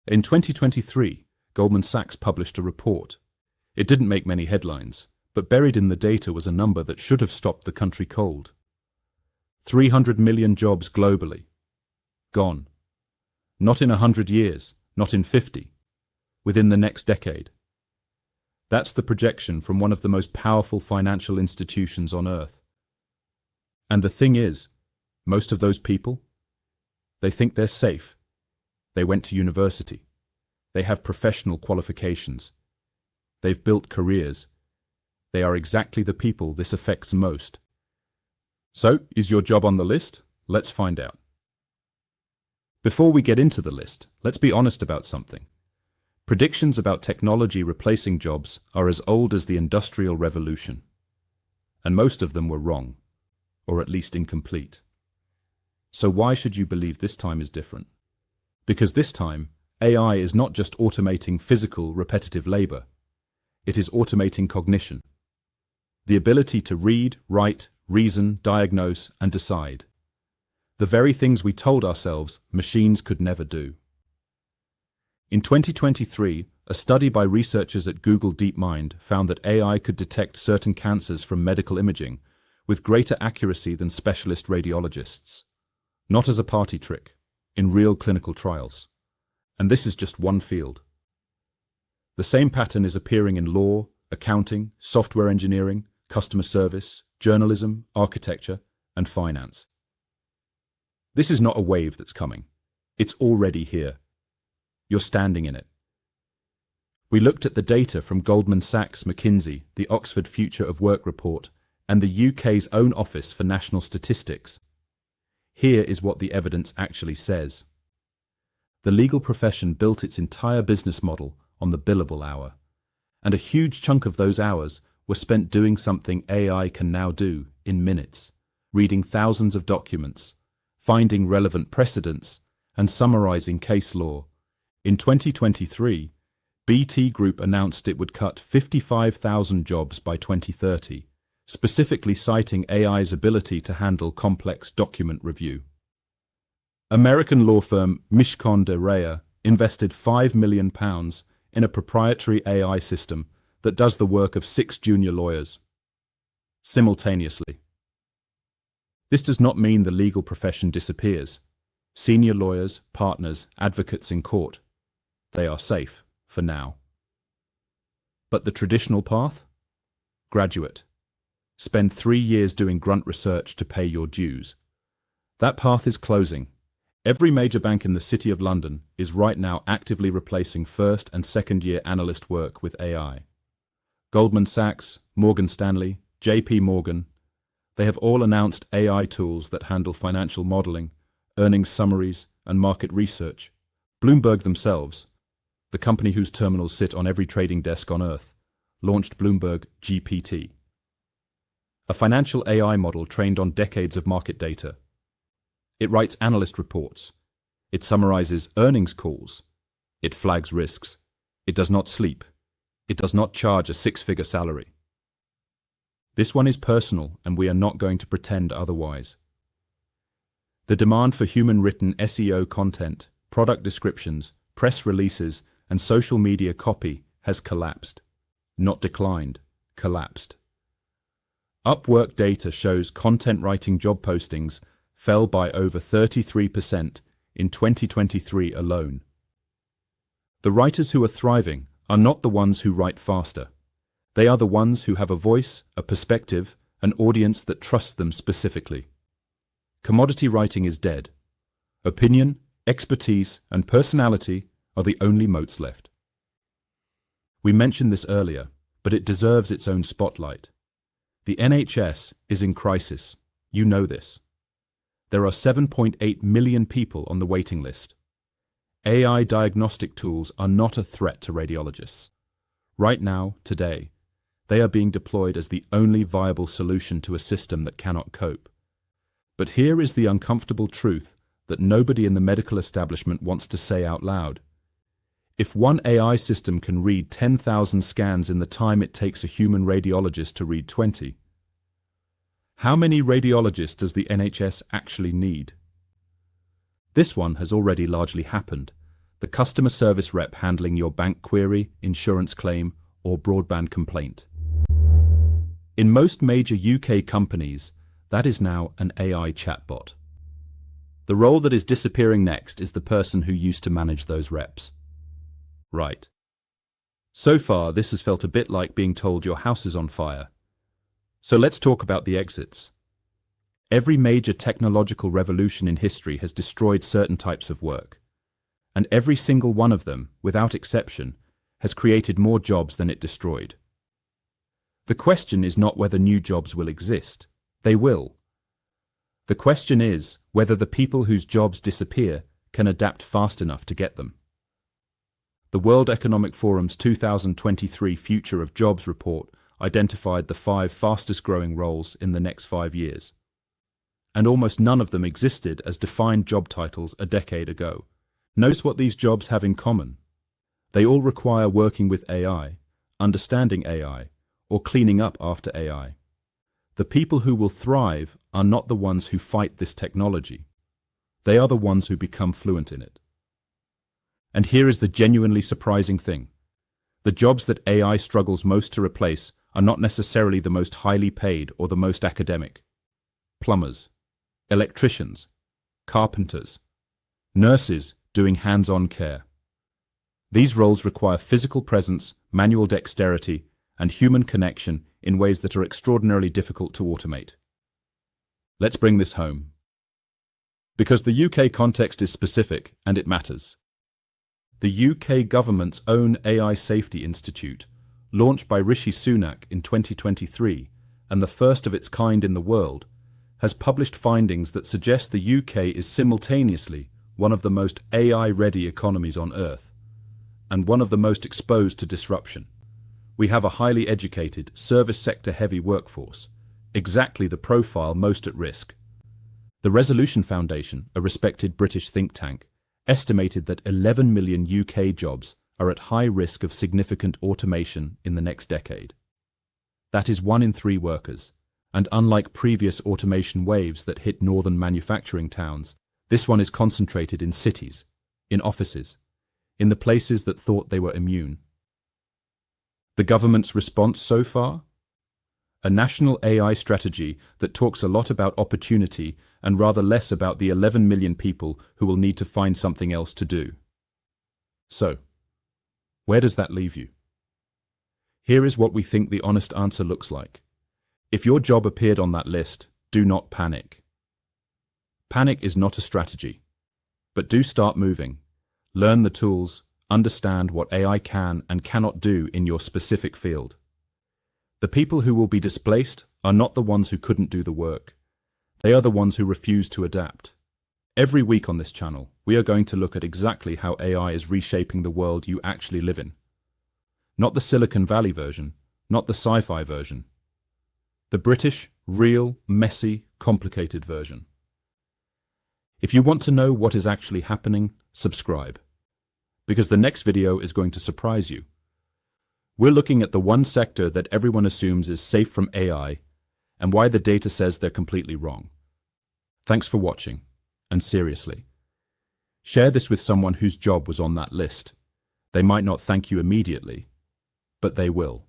In 2023, Goldman Sachs published a report. It didn't make many headlines, but buried in the data was a number that should have stopped the country cold. 300 million jobs globally. Gone. Not in 100 years, not in 50. Within the next decade. That's the projection from one of the most powerful financial institutions on Earth. And the thing is, most of those people, they think they're safe. They went to university. They have professional qualifications. They've built careers. They are exactly the people this affects most. So, is your job on the list? Let's find out. Before we get into the list, let's be honest about something. Predictions about technology replacing jobs are as old as the Industrial Revolution. And most of them were wrong, or at least incomplete. So why should you believe this time is different? Because this time, AI is not just automating physical, repetitive labor. It is automating cognition. The ability to read, write, reason, diagnose, and decide. The very things we told ourselves machines could never do. In 2023, a study by researchers at Google DeepMind found that AI could detect certain cancers from medical imaging with greater accuracy than specialist radiologists. Not as a party trick, in real clinical trials. And this is just one field. The same pattern is appearing in law, accounting, software engineering, customer service, journalism, architecture, and finance. This is not a wave that's coming. It's already here. You're standing in it. We looked at the data from Goldman Sachs, McKinsey, the Oxford Future of Work report, and the UK's own Office for National Statistics. Here is what the evidence actually says. The legal profession built its entire business model on the billable hour, and a huge chunk of those hours were spent doing something AI can now do in minutes, reading thousands of documents, finding relevant precedents, and summarizing case law. In 2023, BT Group announced it would cut 55,000 jobs by 2030, specifically citing AI's ability to handle complex document review. American law firm Mishcon de Reya invested £5 million in a proprietary AI system that does the work of 6 junior lawyers simultaneously. This does not mean the legal profession disappears. Senior lawyers, partners, advocates in court, they are safe for now. But the traditional path? Graduate. Spend 3 years doing grunt research to pay your dues. That path is closing. Every major bank in the City of London is right now actively replacing first and second year analyst work with AI. Goldman Sachs, Morgan Stanley, JP Morgan, they have all announced AI tools that handle financial modeling, earnings summaries, and market research. Bloomberg themselves, the company whose terminals sit on every trading desk on Earth, launched Bloomberg GPT, a financial AI model trained on decades of market data. It writes analyst reports. It summarizes earnings calls. It flags risks. It does not sleep. It does not charge a 6-figure salary. This one is personal, and we are not going to pretend otherwise. The demand for human-written SEO content, product descriptions, press releases, and social media copy has collapsed. Not declined, collapsed. Upwork data shows content writing job postings fell by over 33% in 2023 alone. The writers who are thriving are not the ones who write faster. They are the ones who have a voice, a perspective, an audience that trusts them specifically. Commodity writing is dead. Opinion, expertise, and personality are the only moats left. We mentioned this earlier, but it deserves its own spotlight. The NHS is in crisis. You know this. There are 7.8 million people on the waiting list. AI diagnostic tools are not a threat to radiologists. Right now, today, they are being deployed as the only viable solution to a system that cannot cope. But here is the uncomfortable truth that nobody in the medical establishment wants to say out loud. If one AI system can read 10,000 scans in the time it takes a human radiologist to read 20, how many radiologists does the NHS actually need? This one has already largely happened, the customer service rep handling your bank query, insurance claim, or broadband complaint. In most major UK companies, that is now an AI chatbot. The role that is disappearing next is the person who used to manage those reps. Right. So far, this has felt a bit like being told your house is on fire. So let's talk about the exits. Every major technological revolution in history has destroyed certain types of work. And every single one of them, without exception, has created more jobs than it destroyed. The question is not whether new jobs will exist. They will. The question is whether the people whose jobs disappear can adapt fast enough to get them. The World Economic Forum's 2023 Future of Jobs report identified the 5 fastest-growing roles in the next 5 years. And almost none of them existed as defined job titles a decade ago. Notice what these jobs have in common. They all require working with AI, understanding AI, or cleaning up after AI. The people who will thrive are not the ones who fight this technology. They are the ones who become fluent in it. And here is the genuinely surprising thing. The jobs that AI struggles most to replace are not necessarily the most highly paid or the most academic. Plumbers, electricians, carpenters, nurses doing hands-on care. These roles require physical presence, manual dexterity, and human connection in ways that are extraordinarily difficult to automate. Let's bring this home. Because the UK context is specific and it matters. The UK government's own AI Safety Institute, launched by Rishi Sunak in 2023 and the first of its kind in the world, has published findings that suggest the UK is simultaneously one of the most AI-ready economies on Earth and one of the most exposed to disruption. We have a highly educated, service sector-heavy workforce, exactly the profile most at risk. The Resolution Foundation, a respected British think tank, estimated that 11 million UK jobs are at high risk of significant automation in the next decade. That is 1 in 3 workers, and unlike previous automation waves that hit northern manufacturing towns, this one is concentrated in cities, in offices, in the places that thought they were immune. The government's response so far? A national AI strategy that talks a lot about opportunity and rather less about the 11 million people who will need to find something else to do. So, where does that leave you? Here is what we think the honest answer looks like. If your job appeared on that list, do not panic. Panic is not a strategy. But do start moving. Learn the tools, understand what AI can and cannot do in your specific field. The people who will be displaced are not the ones who couldn't do the work. They are the ones who refuse to adapt. Every week on this channel, we are going to look at exactly how AI is reshaping the world you actually live in. Not the Silicon Valley version, not the sci-fi version. The British, real, messy, complicated version. If you want to know what is actually happening, subscribe. Because the next video is going to surprise you. We're looking at the one sector that everyone assumes is safe from AI and why the data says they're completely wrong. Thanks for watching, and seriously, share this with someone whose job was on that list. They might not thank you immediately, but they will.